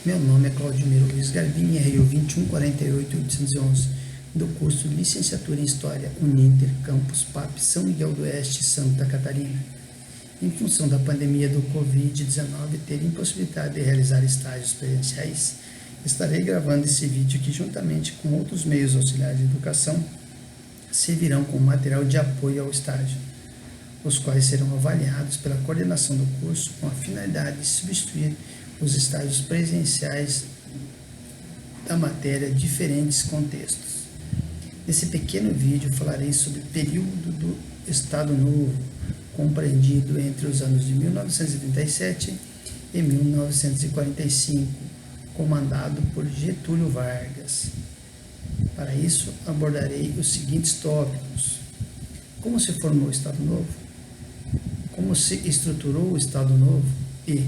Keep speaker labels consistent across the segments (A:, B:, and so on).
A: Meu nome é Claudimiro Luiz Garbim, RU 2148811, do curso de Licenciatura em História Uninter, Campus PAP São Miguel do Oeste, Santa Catarina. Em função da pandemia do Covid-19 ter impossibilidade de realizar estágios presenciais, estarei gravando esse vídeo que, juntamente com outros meios auxiliares de educação, servirão como material de apoio ao estágio, os quais serão avaliados pela coordenação do curso com a finalidade de substituir os estágios presenciais da matéria diferentes contextos. Nesse pequeno vídeo falarei sobre o período do Estado Novo, compreendido entre os anos de 1937 e 1945, comandado por Getúlio Vargas. Para isso, abordarei os seguintes tópicos: como se formou o Estado Novo, como se estruturou o Estado Novo e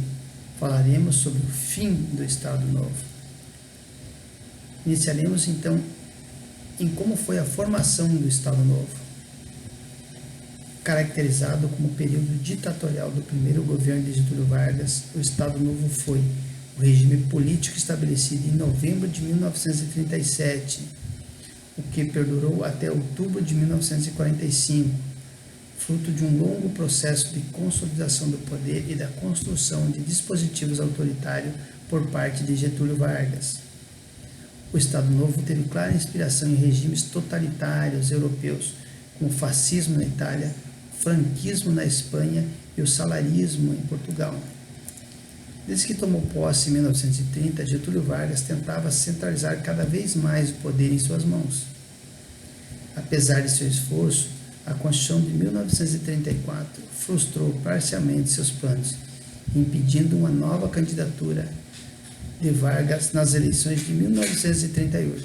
A: falaremos sobre o fim do Estado Novo. Iniciaremos então em como foi a formação do Estado Novo. Caracterizado como período ditatorial do primeiro governo de Getúlio Vargas, o Estado Novo foi o regime político estabelecido em novembro de 1937, o que perdurou até outubro de 1945, fruto de um longo processo de consolidação do poder e da construção de dispositivos autoritários por parte de Getúlio Vargas. O Estado Novo teve clara inspiração em regimes totalitários europeus, como o fascismo na Itália, o franquismo na Espanha e o salarismo em Portugal. Desde que tomou posse em 1930, Getúlio Vargas tentava centralizar cada vez mais o poder em suas mãos. Apesar de seu esforço, a Constituição de 1934 frustrou parcialmente seus planos, impedindo uma nova candidatura de Vargas nas eleições de 1938.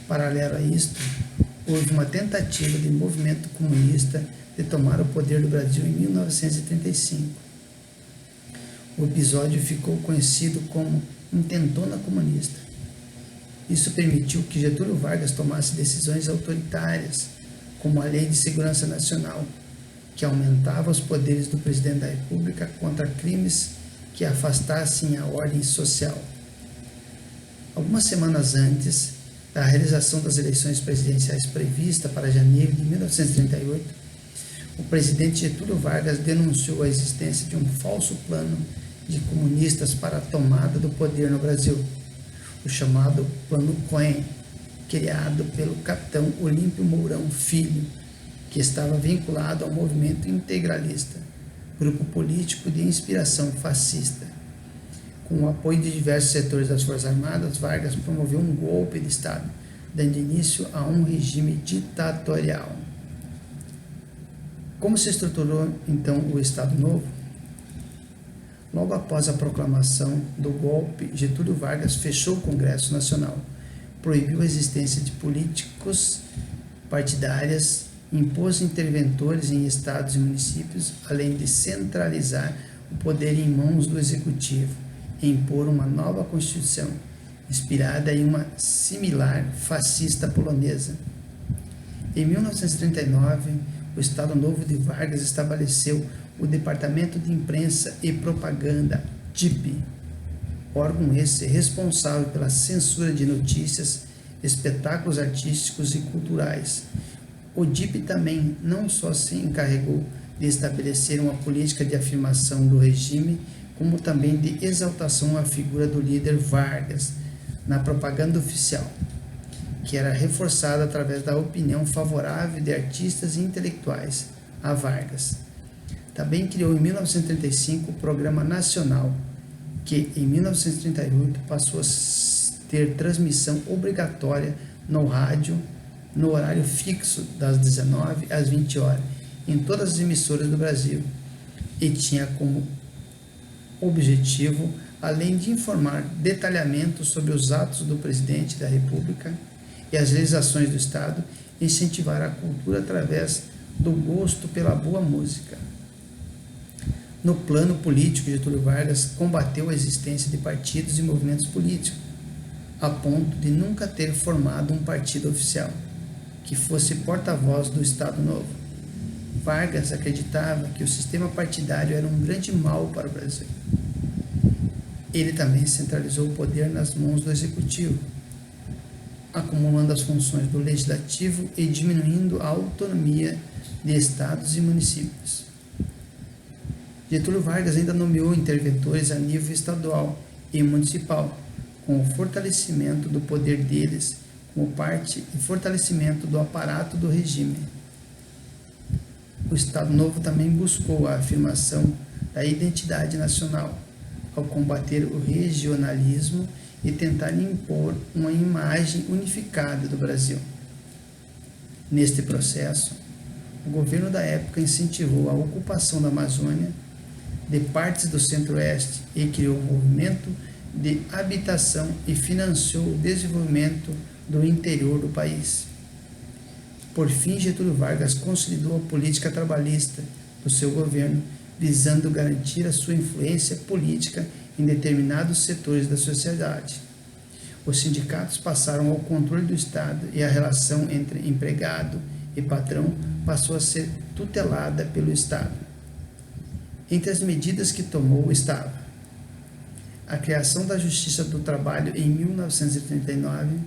A: Paralelo a isto, houve uma tentativa de movimento comunista de tomar o poder do Brasil em 1935. O episódio ficou conhecido como Intentona Comunista. Isso permitiu que Getúlio Vargas tomasse decisões autoritárias, como a Lei de Segurança Nacional, que aumentava os poderes do presidente da República contra crimes que afastassem a ordem social. Algumas semanas antes da realização das eleições presidenciais prevista para janeiro de 1938, o presidente Getúlio Vargas denunciou a existência de um falso plano de comunistas para a tomada do poder no Brasil, o chamado Plano Cohen, criado pelo capitão Olímpio Mourão Filho, que estava vinculado ao movimento integralista, grupo político de inspiração fascista. Com o apoio de diversos setores das Forças Armadas, Vargas promoveu um golpe de Estado, dando início a um regime ditatorial. Como se estruturou, então, o Estado Novo? Logo após a proclamação do golpe, Getúlio Vargas fechou o Congresso Nacional, proibiu a existência de políticos partidárias, impôs interventores em estados e municípios, além de centralizar o poder em mãos do Executivo e impor uma nova Constituição, inspirada em uma similar fascista polonesa. Em 1939, o Estado Novo de Vargas estabeleceu o Departamento de Imprensa e Propaganda, DIP, órgão esse responsável pela censura de notícias, espetáculos artísticos e culturais. O DIP também não só se encarregou de estabelecer uma política de afirmação do regime, como também de exaltação à figura do líder Vargas na propaganda oficial, que era reforçada através da opinião favorável de artistas e intelectuais a Vargas. Também criou em 1935 o Programa Nacional, que em 1938 passou a ter transmissão obrigatória no rádio, no horário fixo das 19 às 20 horas, em todas as emissoras do Brasil, e tinha como objetivo, além de informar detalhamento sobre os atos do presidente da República e as realizações do Estado, incentivar a cultura através do gosto pela boa música. No plano político, Getúlio Vargas combateu a existência de partidos e movimentos políticos, a ponto de nunca ter formado um partido oficial, que fosse porta-voz do Estado Novo. Vargas acreditava que o sistema partidário era um grande mal para o Brasil. Ele também centralizou o poder nas mãos do executivo, acumulando as funções do legislativo e diminuindo a autonomia de estados e municípios. Getúlio Vargas ainda nomeou interventores a nível estadual e municipal, com o fortalecimento do poder deles como parte e fortalecimento do aparato do regime. O Estado Novo também buscou a afirmação da identidade nacional, ao combater o regionalismo e tentar impor uma imagem unificada do Brasil. Neste processo, o governo da época incentivou a ocupação da Amazônia, de partes do Centro-Oeste e criou um movimento de habitação e financiou o desenvolvimento do interior do país. Por fim, Getúlio Vargas consolidou a política trabalhista do seu governo, visando garantir a sua influência política em determinados setores da sociedade. Os sindicatos passaram ao controle do Estado e a relação entre empregado e patrão passou a ser tutelada pelo Estado. Entre as medidas que tomou estava a criação da Justiça do Trabalho em 1939,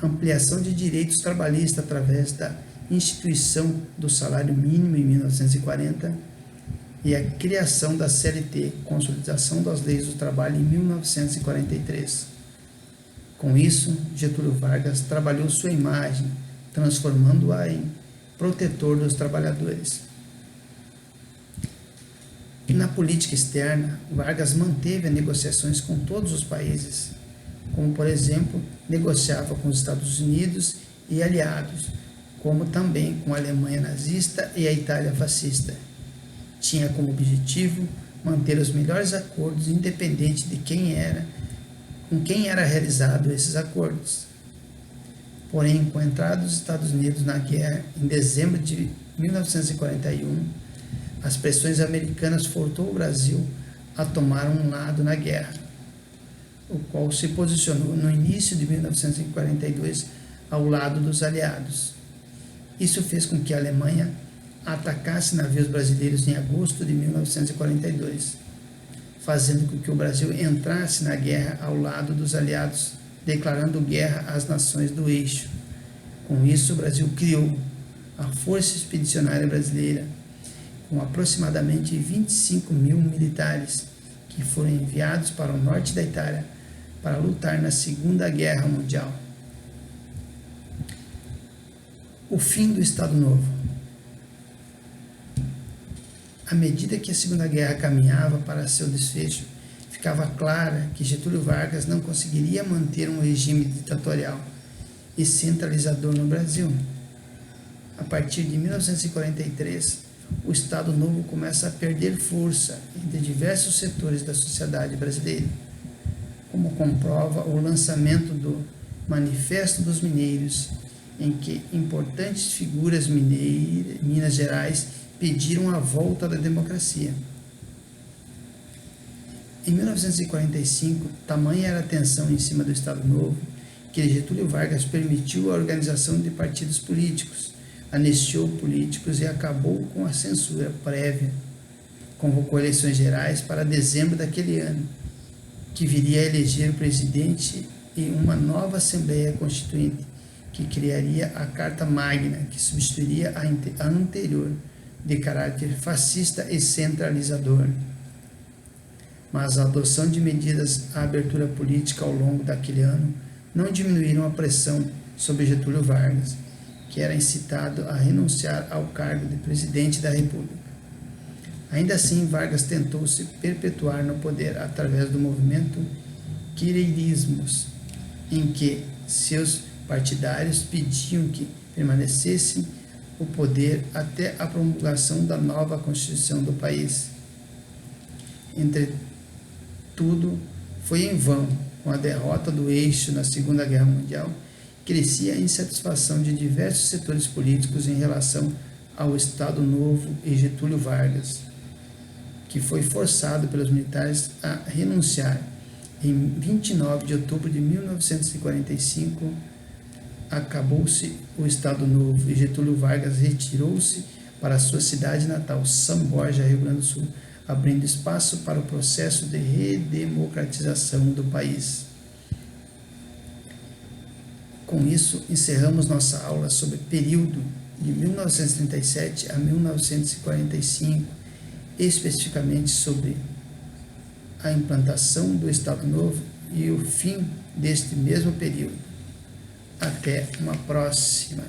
A: a ampliação de direitos trabalhistas através da instituição do salário mínimo em 1940 e a criação da CLT, consolidação das leis do trabalho em 1943. Com isso, Getúlio Vargas trabalhou sua imagem, transformando-a em protetor dos trabalhadores. Na política externa, Vargas manteve negociações com todos os países, como, por exemplo, negociava com os Estados Unidos e aliados, como também com a Alemanha nazista e a Itália fascista. Tinha como objetivo manter os melhores acordos, independente de com quem era realizado esses acordos. Porém, com a entrada dos Estados Unidos na guerra em dezembro de 1941, as pressões americanas forçou o Brasil a tomar um lado na guerra, o qual se posicionou no início de 1942 ao lado dos aliados. Isso fez com que a Alemanha atacasse navios brasileiros em agosto de 1942, fazendo com que o Brasil entrasse na guerra ao lado dos aliados, declarando guerra às nações do eixo. Com isso, o Brasil criou a Força Expedicionária Brasileira, com aproximadamente 25 mil militares que foram enviados para o norte da Itália para lutar na Segunda Guerra Mundial. O fim do Estado Novo. À medida que a Segunda Guerra caminhava para seu desfecho, ficava clara que Getúlio Vargas não conseguiria manter um regime ditatorial e centralizador no Brasil. A partir de 1943, o Estado Novo começa a perder força entre diversos setores da sociedade brasileira, como comprova o lançamento do Manifesto dos Mineiros, em que importantes figuras Minas Gerais pediram a volta da democracia. Em 1945, tamanha era a tensão em cima do Estado Novo que Getúlio Vargas permitiu a organização de partidos políticos, anistiou políticos e acabou com a censura prévia. Convocou eleições gerais para dezembro daquele ano, que viria a eleger o presidente e uma nova Assembleia Constituinte, que criaria a Carta Magna, que substituiria a anterior, de caráter fascista e centralizador. Mas a adoção de medidas à abertura política ao longo daquele ano não diminuíram a pressão sobre Getúlio Vargas, que era incitado a renunciar ao cargo de presidente da República. Ainda assim, Vargas tentou se perpetuar no poder através do movimento Quireirismos, em que seus partidários pediam que permanecesse o poder até a promulgação da nova Constituição do país. Entretudo, foi em vão. Com a derrota do eixo na Segunda Guerra Mundial, crescia a insatisfação de diversos setores políticos em relação ao Estado Novo e Getúlio Vargas, que foi forçado pelos militares a renunciar. Em 29 de outubro de 1945, acabou-se o Estado Novo e Getúlio Vargas retirou-se para sua cidade natal, São Borja, Rio Grande do Sul, abrindo espaço para o processo de redemocratização do país. Com isso, encerramos nossa aula sobre o período de 1937 a 1945, especificamente sobre a implantação do Estado Novo e o fim deste mesmo período. Até uma próxima.